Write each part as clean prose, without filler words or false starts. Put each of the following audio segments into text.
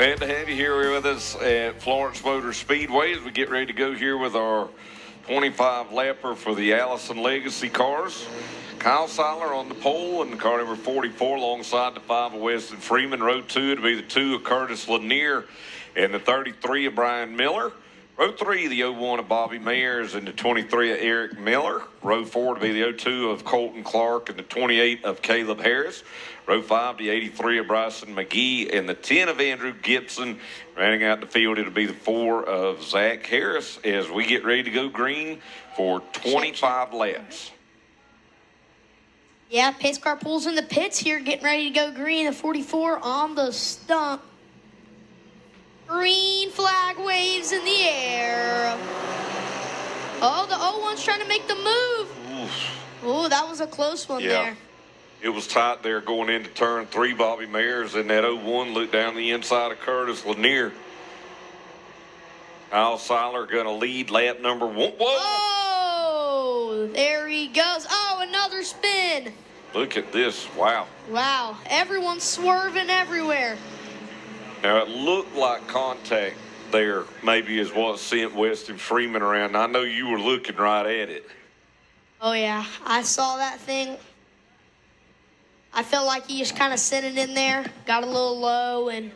Glad to have you here with us at Florence Motor Speedway as we get ready to go here with our 25-lapper for the Allison Legacy cars. Kyle Seiler on the pole and car number 44 alongside the 5 of Weston Freeman. Row 2 to be the 2 of Curtis Lanier and the 33 of Brian Miller. Row 3, the 01 of Bobby Mayers and the 23 of Eric Miller. Row 4 to be the 02 of Colton Clark and the 28 of Caleb Harris. Row 5, the 83 of Bryson McGee and the 10 of Andrew Gibson. Rounding out the field, it'll be the 4 of Zach Harris as we get ready to go green for 25 laps. Yeah, pace car pulls in the pits here, getting ready to go green. The 44 on the stump. Green flag waves in the air. Oh, the 01's trying to make the move. Oh, that was a close one there. It was tight there going into turn 3. Bobby Mayers and that 01 looked down the inside of Curtis Lanier. Kyle Seiler going to lead lap number 1. Whoa! Oh, there he goes. Oh, another spin. Look at this. Wow. Wow. Everyone's swerving everywhere. Now, it looked like contact there maybe is what sent Weston Freeman around. I know you were looking right at it. Oh, yeah. I saw that thing. I felt like he just kind of sent it in there, got a little low, and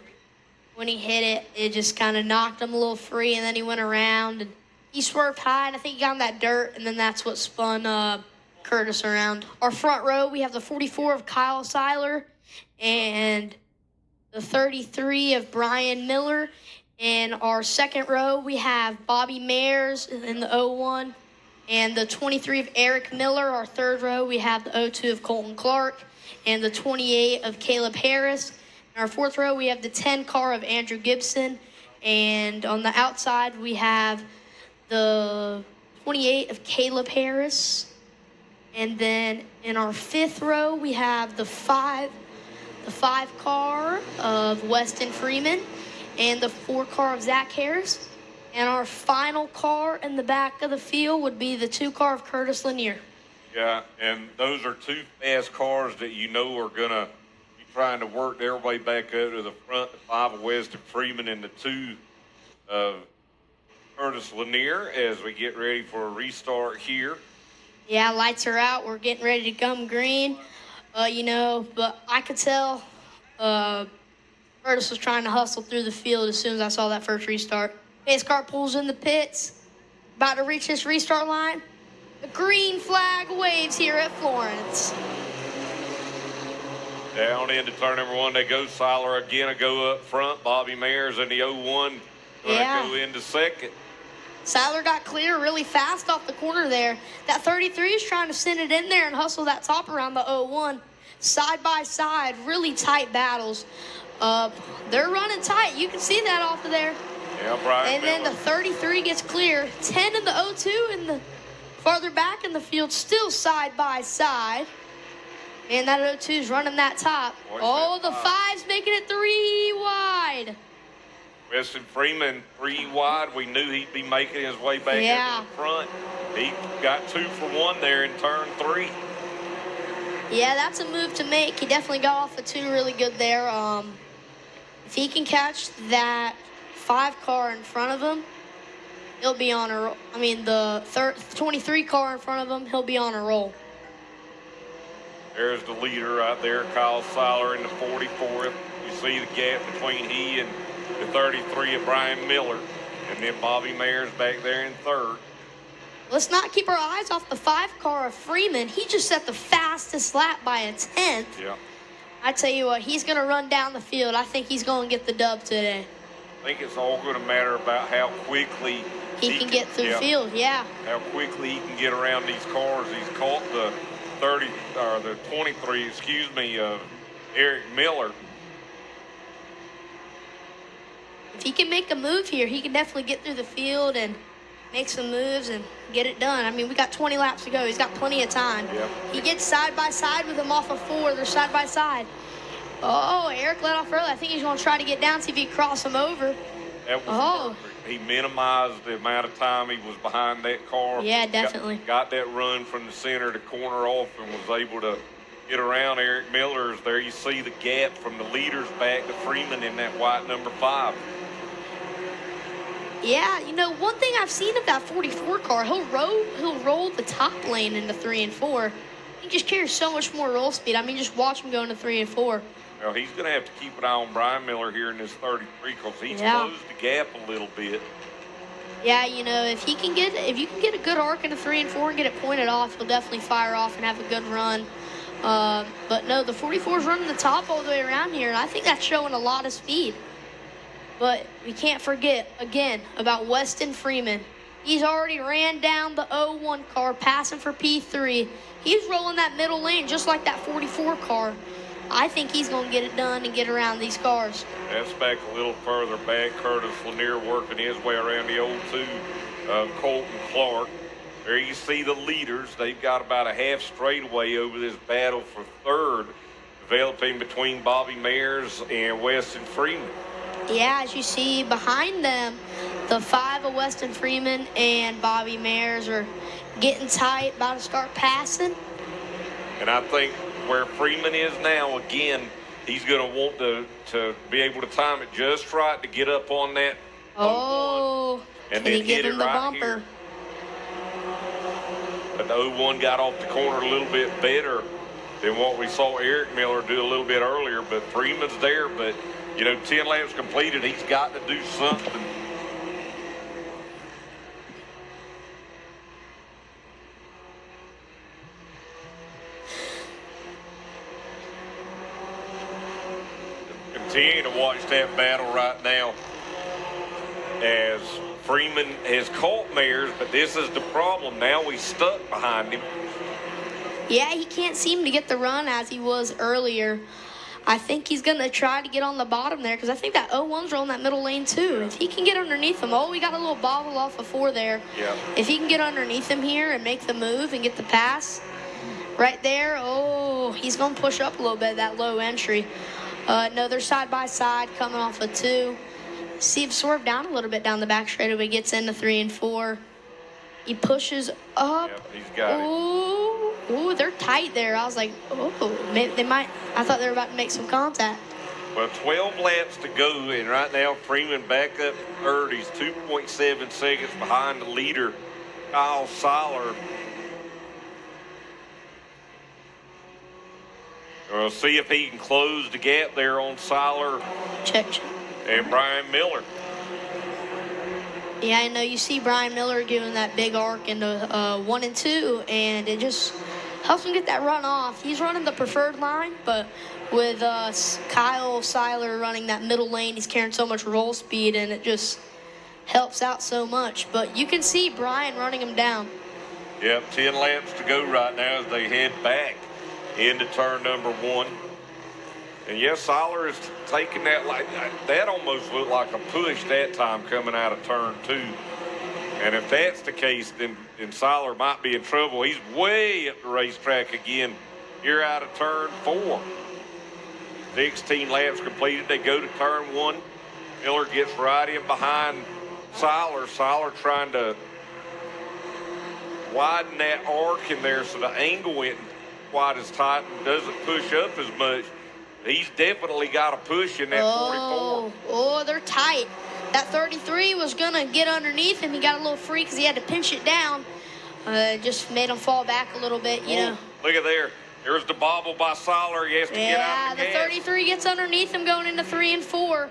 when he hit it, it just kind of knocked him a little free, and then he went around, and he swerved high, and I think he got in that dirt, and then that's what spun Curtis around. Our front row, we have the 44 of Kyle Seiler and the 33 of Brian Miller. And our second row, we have Bobby Mayers in the 01 and the 23 of Eric Miller. Our third row, we have the 02 of Colton Clark and the 28 of Caleb Harris. In our fourth row, we have the 10 car of Andrew Gibson. And on the outside, we have the 28 of Caleb Harris. And then in our fifth row, we have the 5 car of Weston Freeman and the 4 car of Zach Harris. And our final car in the back of the field would be the 2 car of Curtis Lanier. Yeah, and those are 2 fast cars that you know are going to be trying to work their way back up to the front. The 5 of Weston Freeman and the 2 of Curtis Lanier as we get ready for a restart here. Yeah, lights are out. We're getting ready to come green. But I could tell Curtis was trying to hustle through the field as soon as I saw that first restart. Pace car pulls in the pits, about to reach this restart line. The green flag waves here at Florence. Down into turn number 1, they go. Seiler again to go up front. Bobby Mayers in the 01 going to go into second. Seiler got clear really fast off the corner there. That 33 is trying to send it in there and hustle that top around the 01. Side by side, really tight battles. They're running tight. You can see that off of there. Yeah, Brian. And then the 33 gets clear. 10 in the 02 and the farther back in the field, still side by side. And that 02 is running that top. Oh, the 5's making it 3 wide. Weston Freeman 3 wide. We knew he'd be making his way back into the front. He got 2 for 1 there in turn 3. Yeah, that's a move to make. He definitely got off the 2 really good there. If he can catch that 5 car in front of him, he'll be on a roll. I mean, the 23 car in front of him, he'll be on a roll. There's the leader right there, Kyle Seiler in the 44th. You see the gap between he and the 33 of Brian Miller. And then Bobby Mayers back there in third. Let's not keep our eyes off the 5 car of Freeman. He just set the fastest lap by a 10th. Yeah. I tell you what, he's going to run down the field. I think he's going to get the dub today. I think it's all going to matter about how quickly he can get through the field, how quickly he can get around these cars. He's caught the 23, of Eric Miller. If he can make a move here, he can definitely get through the field and make some moves and get it done. I mean, we got 20 laps to go. He's got plenty of time. Yep. He gets side by side with him off of 4. They're side by side. Oh, Eric let off early. I think he's going to try to get down, see if he can cross him over. That was perfect. He minimized the amount of time he was behind that car. Yeah, definitely. Got that run from the center to corner off and was able to get around Eric Miller's. There you see the gap from the leaders back to Freeman in that white number 5. Yeah, you know, one thing I've seen of that 44 car, he'll roll the top lane into 3 and 4. He just carries so much more roll speed. I mean, just watch him go into 3 and 4. Well, he's going to have to keep an eye on Brian Miller here in this 33 because he's closed the gap a little bit. Yeah, you know, if you can get a good arc into 3 and 4 and get it pointed off, he'll definitely fire off and have a good run. But no, the 44 is running the top all the way around here, and I think that's showing a lot of speed. But we can't forget, again, about Weston Freeman. He's already ran down the 01 car, passing for P3. He's rolling that middle lane just like that 44 car. I think he's going to get it done and get around these cars. That's back a little further back. Curtis Lanier working his way around the 02 of Colton Clark. There you see the leaders. They've got about a half straightaway over this battle for third, developing between Bobby Mayers and Weston Freeman. Yeah, as you see behind them, the 5 of Weston Freeman and Bobby Mayers are getting tight, about to start passing. And I think where Freeman is now, again, he's going to want to be able to time it just right to get up on that 01 and then hit it right here. But the 01 got off the corner a little bit better than what we saw Eric Miller do a little bit earlier. But Freeman's there, but, you know, 10 laps completed. He's got to do something. Continue to watch that battle right now as Freeman has caught Mayers, but this is the problem. Now he's stuck behind him. Yeah, he can't seem to get the run as he was earlier. I think he's going to try to get on the bottom there because I think that 01's rolling that middle lane too. If he can get underneath him, we got a little bobble off of 4 there. Yeah. If he can get underneath him here and make the move and get the pass right there, he's going to push up a little bit, that low entry. No, they're side by side coming off of 2. See him swerve down a little bit down the back straightaway, gets into 3 and 4. He pushes up. Yep, he's got it. Ooh, they're tight there. I was like, maybe they might. I thought they were about to make some contact. Well, 12 laps to go, and right now Freeman back up third. He's 2.7 seconds behind the leader, Kyle Seiler. We'll see if he can close the gap there on Seiler. Check. And Brian Miller. Yeah, I know you see Brian Miller giving that big arc into 1 and 2, and it just helps him get that run off. He's running the preferred line, but with Kyle Seiler running that middle lane, he's carrying so much roll speed, and it just helps out so much. But you can see Brian running him down. Yep, 10 laps to go right now as they head back into turn number 1. And yes, Seiler is taking that like that almost looked like a push that time coming out of turn 2. And if that's the case, then Seiler might be in trouble. He's way up the racetrack again here out of turn 4. 16 laps completed. They go to turn 1. Miller gets right in behind Seiler. Seiler trying to widen that arc in there so the angle isn't quite as tight and doesn't push up as much. He's definitely got a push in that 44. Oh, they're tight. That 33 was going to get underneath him. He got a little free because he had to pinch it down. Just made him fall back a little bit, you know. Look at there. There's the bobble by Seiler. He has to get out of the gas. Yeah, the 33 gets underneath him going into 3 and 4.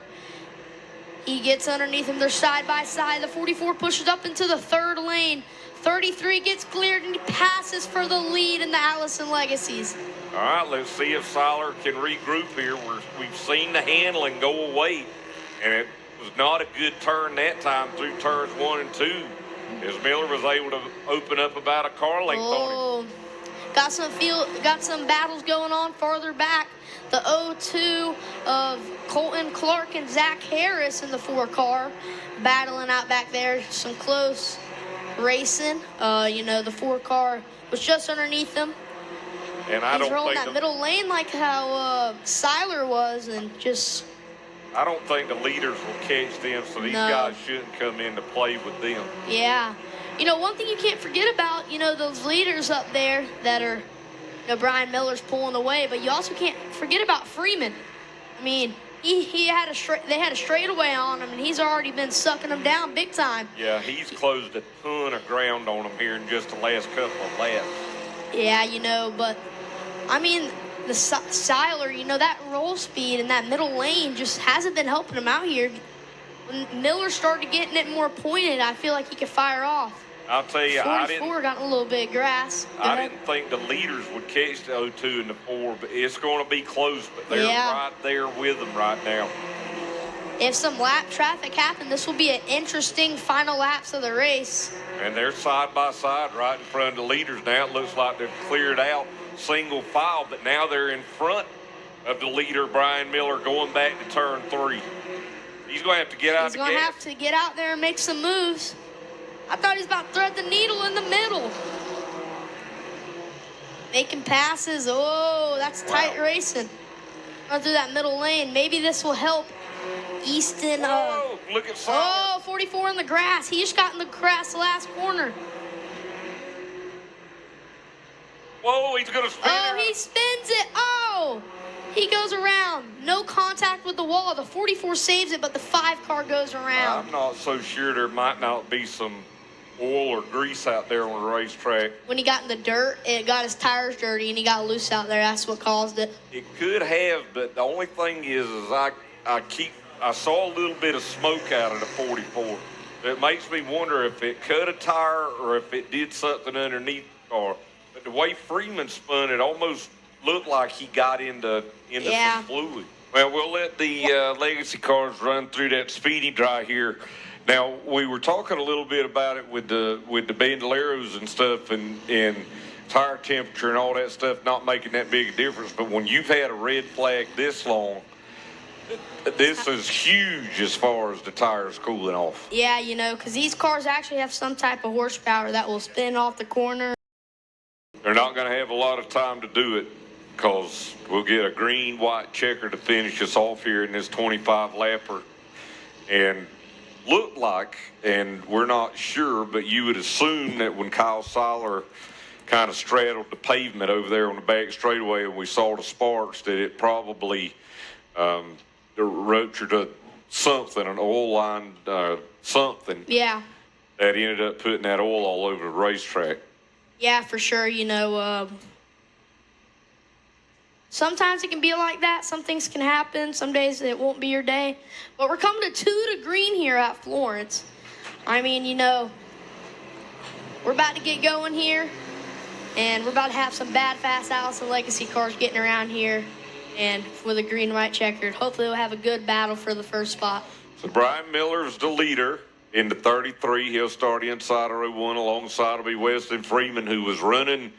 He gets underneath him. They're side by side. The 44 pushes up into the 3rd lane. 33 gets cleared and he passes for the lead in the Allison Legacies. All right, let's see if Seiler can regroup here. We've seen the handling go away, and it was not a good turn that time through turns 1 and 2, as Miller was able to open up about a car length on him. Got some battles going on farther back. The 02 of Colton Clark and Zach Harris in the 4 car battling out back there. Some close racing. The 4 car was just underneath them. And He's rolling that middle lane like how Seiler was, and just... I don't think the leaders will catch them, so these guys shouldn't come in to play with them. Yeah. You know, one thing you can't forget about, those leaders up there that are Brian Miller's pulling away, but you also can't forget about Freeman. I mean, he had they had a straightaway on him, and he's already been sucking them down big time. Yeah, he's closed a ton of ground on him here in just the last couple of laps. Yeah, but I mean, the Seiler, that roll speed in that middle lane just hasn't been helping him out here. When Miller started getting it more pointed, I feel like he could fire off. I'll tell you, 44 got a little bit of grass. I didn't think the leaders would catch the 02 and the 4, but it's going to be close. But they're right there with them right now. If some lap traffic happened, this will be an interesting final laps of the race. And they're side by side right in front of the leaders now. It looks like they've cleared out single file, but now they're in front of the leader, Brian Miller, going back to turn 3. He's going to have to get out. He's going to have to get out there and make some moves. I thought he was about to thread the needle in the middle. Making passes. Oh, that's tight racing. Run through that middle lane. Maybe this will help Easton. Whoa, look at Seiler. Oh, 44 in the grass. He just got in the grass last corner. Whoa, he's going to spin. Oh, he spins it. Oh, he goes around. No contact with the wall. The 44 saves it, but the 5 car goes around. I'm not so sure. There might not be some oil or grease out there on the racetrack. When he got in the dirt, it got his tires dirty and he got loose out there. That's what caused it. It could have, but the only thing is I saw a little bit of smoke out of the 44. It makes me wonder if it cut a tire or if it did something underneath the car. But the way Freeman spun, it almost looked like he got into some fluid. Well, we'll let the legacy cars run through that speedy dry here. Now, we were talking a little bit about it with the bandoleros and stuff and tire temperature and all that stuff not making that big a difference. But when you've had a red flag this long, this is huge as far as the tires cooling off. Yeah, because these cars actually have some type of horsepower that will spin off the corner. They're not going to have a lot of time to do it because we'll get a green-white checker to finish us off here in this 25-lapper. And looked like, and we're not sure, but you would assume that when Kyle Seiler kind of straddled the pavement over there on the back straightaway and we saw the sparks, that it probably ruptured something, an oil line, something. Yeah. That ended up putting that oil all over the racetrack. Yeah, for sure. Sometimes it can be like that. Some things can happen. Some days it won't be your day. But we're coming to 2 to green here at Florence. I mean, we're about to get going here. And we're about to have some bad, fast Allison Legacy cars getting around here. And with a green-white checkered. Hopefully we'll have a good battle for the first spot. So Brian Miller's the leader in the 33. He'll start inside of 01. Alongside will be Weston Freeman, who was running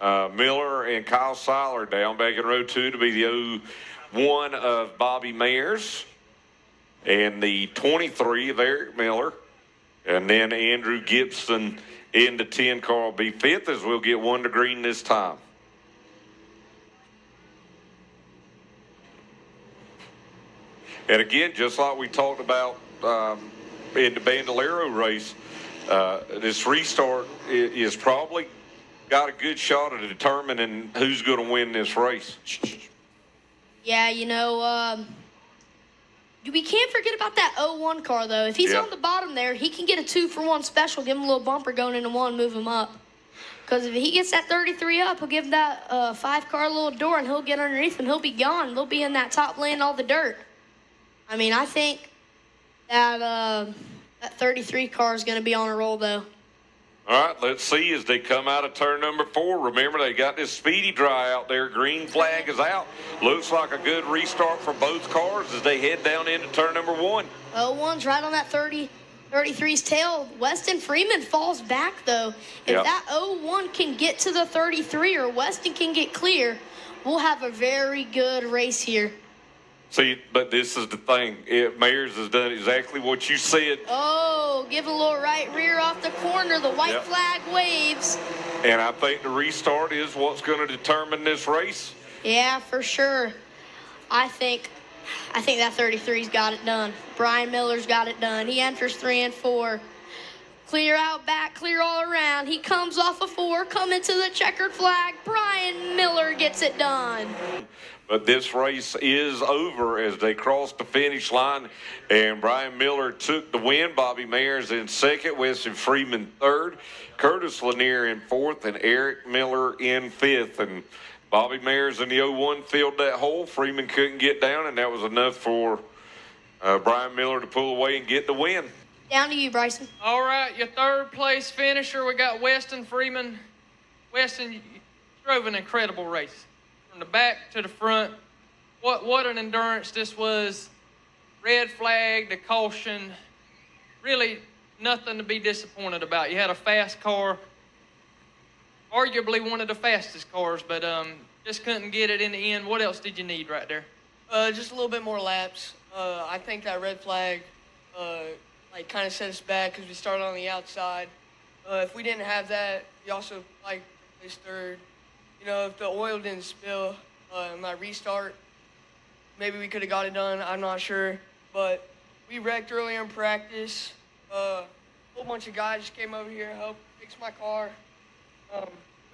Miller and Kyle Seiler down back in row 2 to be the 01 of Bobby Mayers. And the 23 of Eric Miller. And then Andrew Gibson in the 10 car will be 5th as we'll get 1 to green this time. And again, just like we talked about in the Bandolero race, this restart is probably got a good shot at determining who's going to win this race. Yeah, we can't forget about that 01 car, though. If he's on the bottom there, he can get a 2-for-1 special, give him a little bumper going into 1, move him up. Because if he gets that 33 up, he'll give that 5-car little door, and he'll get underneath, and he'll be gone. They'll be in that top lane, all the dirt. I mean, I think that that 33 car is going to be on a roll, though. All right, let's see as they come out of turn number 4. Remember, they got this speedy dry out there. Green flag is out. Looks like a good restart for both cars as they head down into turn number 1. 01's right on that 33's tail. Weston Freeman falls back, though. If that 01 can get to the 33 or Weston can get clear, we'll have a very good race here. See, but this is the thing. Mayers has done exactly what you said. Oh, give a little right rear off the corner. The white flag waves. And I think the restart is what's going to determine this race. Yeah, for sure. I think that 33's got it done. Brian Miller's got it done. He enters 3 and 4. Clear out back, clear all around. He comes off a 4, coming to the checkered flag. Brian Miller gets it done. But this race is over as they cross the finish line, and Brian Miller took the win. Bobby Mayers in second, Weston Freeman third, Curtis Lanier in fourth, and Eric Miller in fifth. And Bobby Mayers in the 01 filled that hole. Freeman couldn't get down, and that was enough for Brian Miller to pull away and get the win. Down to you, Bryson. All right, your third place finisher, we got Weston Freeman. Weston, you drove an incredible race. From the back to the front, what an endurance this was. Red flag, the caution, really nothing to be disappointed about. You had a fast car, arguably one of the fastest cars, but just couldn't get it in the end. What else did you need right there? Just a little bit more laps. I think that red flag kind of set us back because we started on the outside. If we didn't have that, we also placed third. You know, if the oil didn't spill in my restart, maybe we could have got it done. I'm not sure. But we wrecked earlier in practice. A whole bunch of guys just came over here, helped fix my car.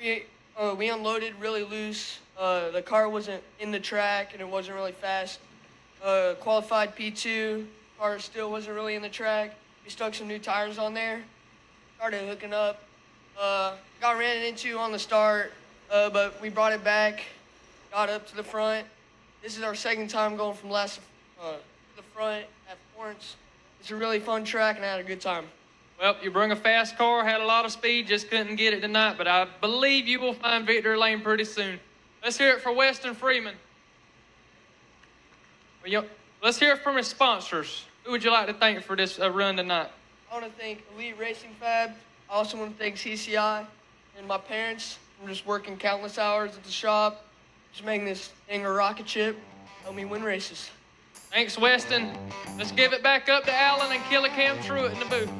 We unloaded really loose. The car wasn't in the track and it wasn't really fast. Qualified P2, car still wasn't really in the track. We stuck some new tires on there, started hooking up. Got ran into on the start, but we brought it back, got up to the front. This is our second time going from last to the front at Florence. It's a really fun track and I had a good time. Well, you bring a fast car, had a lot of speed, just couldn't get it tonight, but I believe you will find victory lane pretty soon. Let's hear it for Weston Freeman. Let's hear it from his sponsors. Who would you like to thank for this run tonight? I want to thank Elite Racing Fab. I also want to thank CCI and my parents for just working countless hours at the shop, just making this thing a rocket ship, help me win races. Thanks, Weston. Let's give it back up to Alan and Killicam Truitt in the booth.